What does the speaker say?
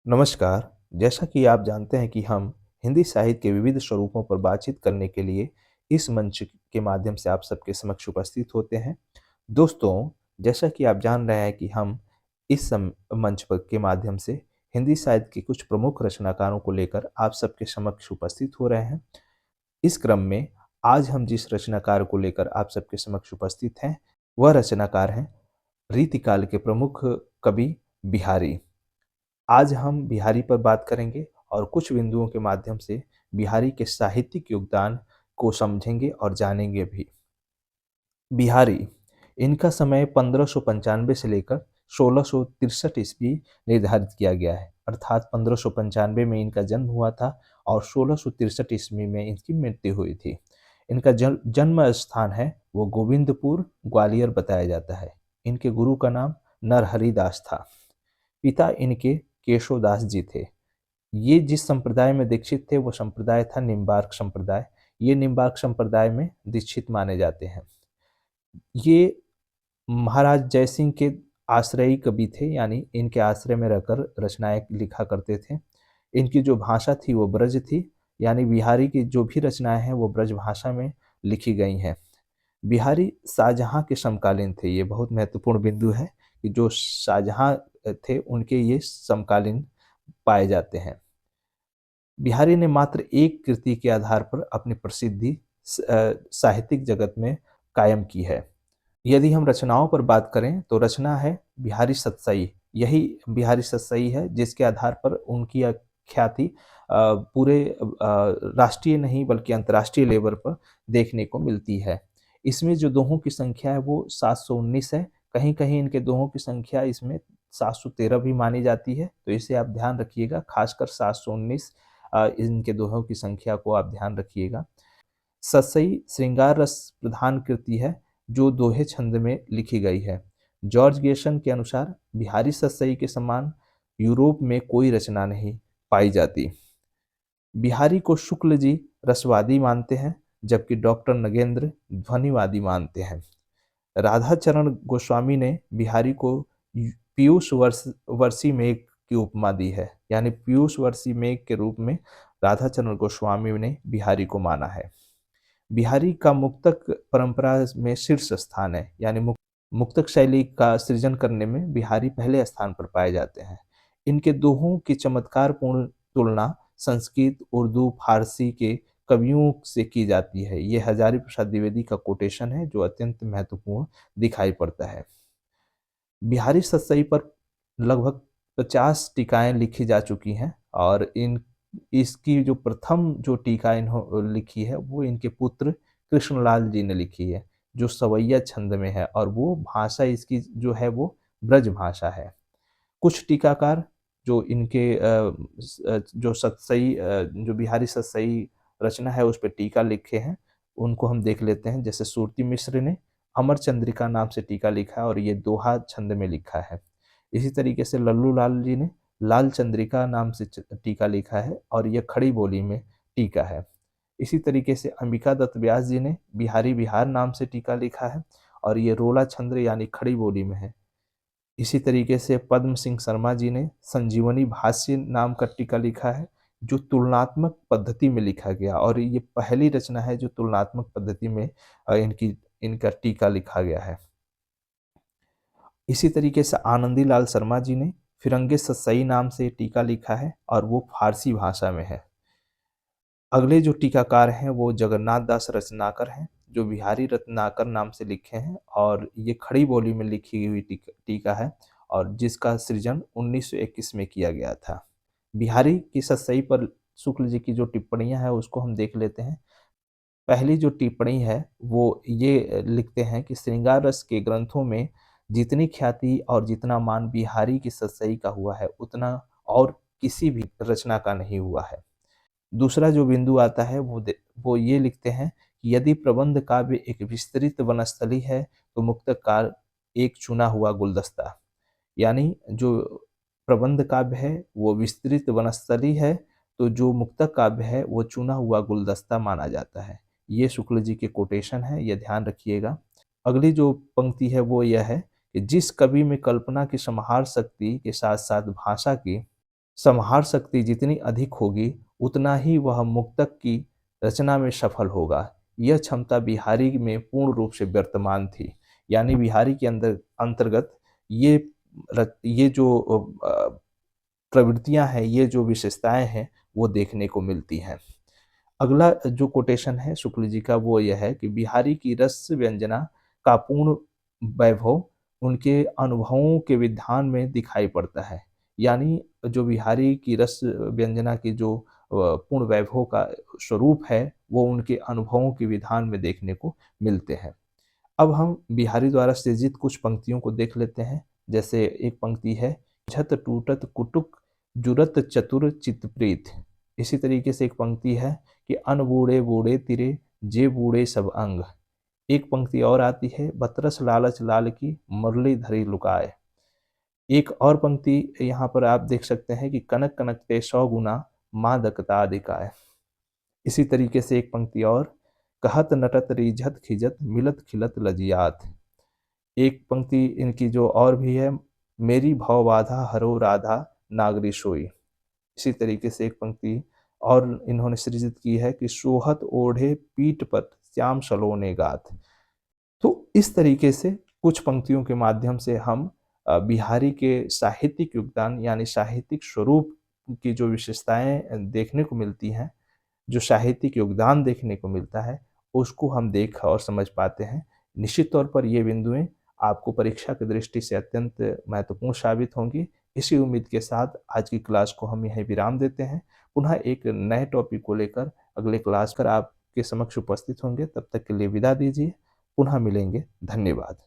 नमस्कार। जैसा कि आप जानते हैं कि हम हिंदी साहित्य के विविध स्वरूपों पर बातचीत करने के लिए इस मंच के माध्यम से आप सबके समक्ष उपस्थित होते हैं। दोस्तों, जैसा कि आप जान रहे हैं कि हम इस मंच पर के माध्यम से हिंदी साहित्य के कुछ प्रमुख रचनाकारों को लेकर आप सबके समक्ष उपस्थित हो रहे हैं। इस क्रम में आज हम जिस रचनाकार को लेकर आप सबके समक्ष उपस्थित हैं, वह रचनाकार हैं रीतिकाल के प्रमुख कवि बिहारी। आज हम बिहारी पर बात करेंगे और कुछ बिंदुओं के माध्यम से बिहारी के साहित्यिक योगदान को समझेंगे और जानेंगे भी। बिहारी, इनका समय 1595 से लेकर 1663 ईस्वी निर्धारित किया गया है, अर्थात 1595 में इनका जन्म हुआ था और 1663 ईस्वी में इनकी मृत्यु हुई थी। इनका जन्म स्थान है वो गोविंदपुर, ग्वालियर बताया जाता है। इनके गुरु का नाम नरहरि दास था। पिता इनके केशवदास जी थे। ये जिस संप्रदाय में दीक्षित थे वो संप्रदाय था निम्बार्क संप्रदाय। ये निम्बार्क संप्रदाय में दीक्षित माने जाते हैं। ये महाराज जयसिंह के आश्रयी कवि थे, यानी इनके आश्रय में रहकर रचनाएं लिखा करते थे। इनकी जो भाषा थी वो ब्रज थी, यानी बिहारी की जो भी रचनाएं हैं वो ब्रज भाषा में लिखी गई हैं। बिहारी शाहजहाँ के समकालीन थे। ये बहुत महत्वपूर्ण बिंदु है कि जो शाहजहाँ थे उनके ये समकालीन पाए जाते हैं। बिहारी ने मात्र एक कृति के आधार पर अपनी प्रसिद्धि साहित्यिक जगत में कायम की है। यदि हम रचनाओं पर बात करें तो रचना है बिहारी सतसई। यही बिहारी सतसई है जिसके आधार पर उनकी ख्याति पूरे राष्ट्रीय नहीं बल्कि अंतर्राष्ट्रीय लेवल पर देखने को मिलती है। इसमें जो दोहों की संख्या है वो 719 है। कहीं कहीं इनके दोहों की संख्या इसमें 713 भी मानी जाती है, तो इसे आप ध्यान रखिएगा। खासकर 719 इनके दोहों की संख्या को आप ध्यान रखिएगा। सतसई श्रृंगार रस प्रधान कृति है जो दोहे छंद में लिखी गई है। जॉर्ज गेशन के अनुसार बिहारी सतसई के समान यूरोप में कोई रचना नहीं पाई जाती। बिहारी को शुक्ल जी रसवादी मानते हैं, जबकि डॉक्टर नगेंद्र ध्वनिवादी मानते हैं। राधाचरण गोस्वामी ने बिहारी को पीयूष वर्षी मेघ की उपमा दी है, यानी पीयूष वर्षी मेघ के रूप में राधाचरण गोस्वामी ने बिहारी को माना है। बिहारी का मुक्तक परंपरा में शीर्ष स्थान है, यानी मुक्तक शैली का सृजन करने में बिहारी पहले स्थान पर पाए जाते हैं। इनके दोहों की चमत्कारपूर्ण तुलना संस्कृत, उर्दू, फारसी के कवियों से की जाती है। ये हजारी प्रसाद द्विवेदी का कोटेशन है जो अत्यंत महत्वपूर्ण दिखाई पड़ता है। बिहारी सतसई पर लगभग 50 टीकाएं लिखी जा चुकी हैं और इसकी जो प्रथम जो टीका लिखी है वो इनके पुत्र कृष्णलाल जी ने लिखी है, जो सवैया छंद में है और वो भाषा इसकी जो है वो ब्रज भाषा है। कुछ टीकाकार जो इनके जो सतसई जो बिहारी सतसई रचना है उस पर टीका लिखे हैं, उनको हम देख लेते हैं। जैसे सुरती मिश्र ने अमर चंद्रिका नाम से टीका लिखा है और ये दोहा छंद में लिखा है। इसी तरीके से लल्लू लाल जी ने लाल चंद्रिका नाम से टीका लिखा है और यह खड़ी बोली में टीका है। इसी तरीके से अंबिका दत्त व्यास जी ने बिहारी बिहार नाम से टीका लिखा है और ये रोला छंद्र यानी खड़ी बोली में है। इसी तरीके से पद्म सिंह शर्मा जी ने संजीवनी भाष्य नाम का टीका लिखा है, जो तुलनात्मक पद्धति में लिखा गया और ये पहली रचना है जो तुलनात्मक पद्धति में इनका टीका लिखा गया है। इसी तरीके से आनंदी लाल शर्मा जी ने फिरंगे सतसई नाम से टीका लिखा है और वो फारसी भाषा में है। अगले जो टीकाकार हैं वो जगन्नाथ दास रत्नाकर हैं, जो बिहारी रत्नाकर नाम से लिखे हैं और ये खड़ी बोली में लिखी हुई टीका है और जिसका सृजन 1921 में किया गया था। बिहारी की सतसई पर शुक्ल जी की जो टिप्पणियां हैं उसको हम देख लेते हैं। पहली जो टिप्पणी है वो ये लिखते हैं कि श्रृंगार रस के ग्रंथों में जितनी ख्याति और जितना मान बिहारी की सतसई का हुआ है उतना और किसी भी रचना का नहीं हुआ है। दूसरा जो बिंदु आता है वो ये लिखते हैं कि यदि प्रबंध काव्य एक विस्तृत वनस्थली है तो मुक्तकार एक चुना हुआ गुलदस्ता, यानी जो प्रबंध काव्य है वो विस्तृत वनस्थली है तो जो मुक्तक काव्य है वो चुना हुआ गुलदस्ता माना जाता है। ये शुक्ल जी के कोटेशन है, ये ध्यान रखिएगा। अगली जो पंक्ति है वो यह है कि जिस कवि में कल्पना की समाहार शक्ति के साथ साथ भाषा की संहार शक्ति जितनी अधिक होगी उतना ही वह मुक्तक की रचना में सफल होगा। यह क्षमता बिहारी में पूर्ण रूप से वर्तमान थी। यानी बिहारी के अंदर अंतर्गत ये ये जो प्रवृत्तियां हैं, ये जो विशेषताएं हैं, वो देखने को मिलती हैं। अगला जो कोटेशन है शुक्ल जी का वो यह है कि बिहारी की रस व्यंजना का पूर्ण वैभव उनके अनुभवों के विधान में दिखाई पड़ता है। यानी जो बिहारी की रस व्यंजना की जो पूर्ण वैभव का स्वरूप है वो उनके अनुभवों के विधान में देखने को मिलते हैं। अब हम बिहारी द्वारा सृजित कुछ पंक्तियों को देख लेते हैं। जैसे एक पंक्ति है, झत टूटत कुटुक जुरत चतुर चितप्रीत। इसी तरीके से एक पंक्ति है कि अन बूढ़े बूढ़े तिरे जे बूढ़े सब अंग। एक पंक्ति और आती है, बतरस लालच लाल की मुरली धरी लुकाए। एक और पंक्ति यहाँ पर आप देख सकते हैं कि कनक कनक ते 100 गुना मादकता अधिकाय। इसी तरीके से एक पंक्ति और, कहत नटत रिझत खिजत मिलत खिलत लजियात। एक पंक्ति इनकी जो और भी है, मेरी भव बाधा हरो राधा नागरी सोई। इसी तरीके से एक पंक्ति और इन्होंने सृजित की है कि सोहत ओढ़े पीठ पर श्याम सलोने गात। तो इस तरीके से कुछ पंक्तियों के माध्यम से हम बिहारी के साहित्यिक योगदान यानी साहित्यिक स्वरूप की जो विशेषताएं देखने को मिलती हैं, जो साहित्यिक योगदान देखने को मिलता है, उसको हम देख और समझ पाते हैं। निश्चित तौर पर ये बिंदुएं आपको परीक्षा की दृष्टि से अत्यंत महत्वपूर्ण साबित होंगी। इसी उम्मीद के साथ आज की क्लास को हम यहीं विराम देते हैं। पुनः एक नए टॉपिक को लेकर अगले क्लास पर आपके समक्ष उपस्थित होंगे। तब तक के लिए विदा दीजिए। पुनः मिलेंगे। धन्यवाद।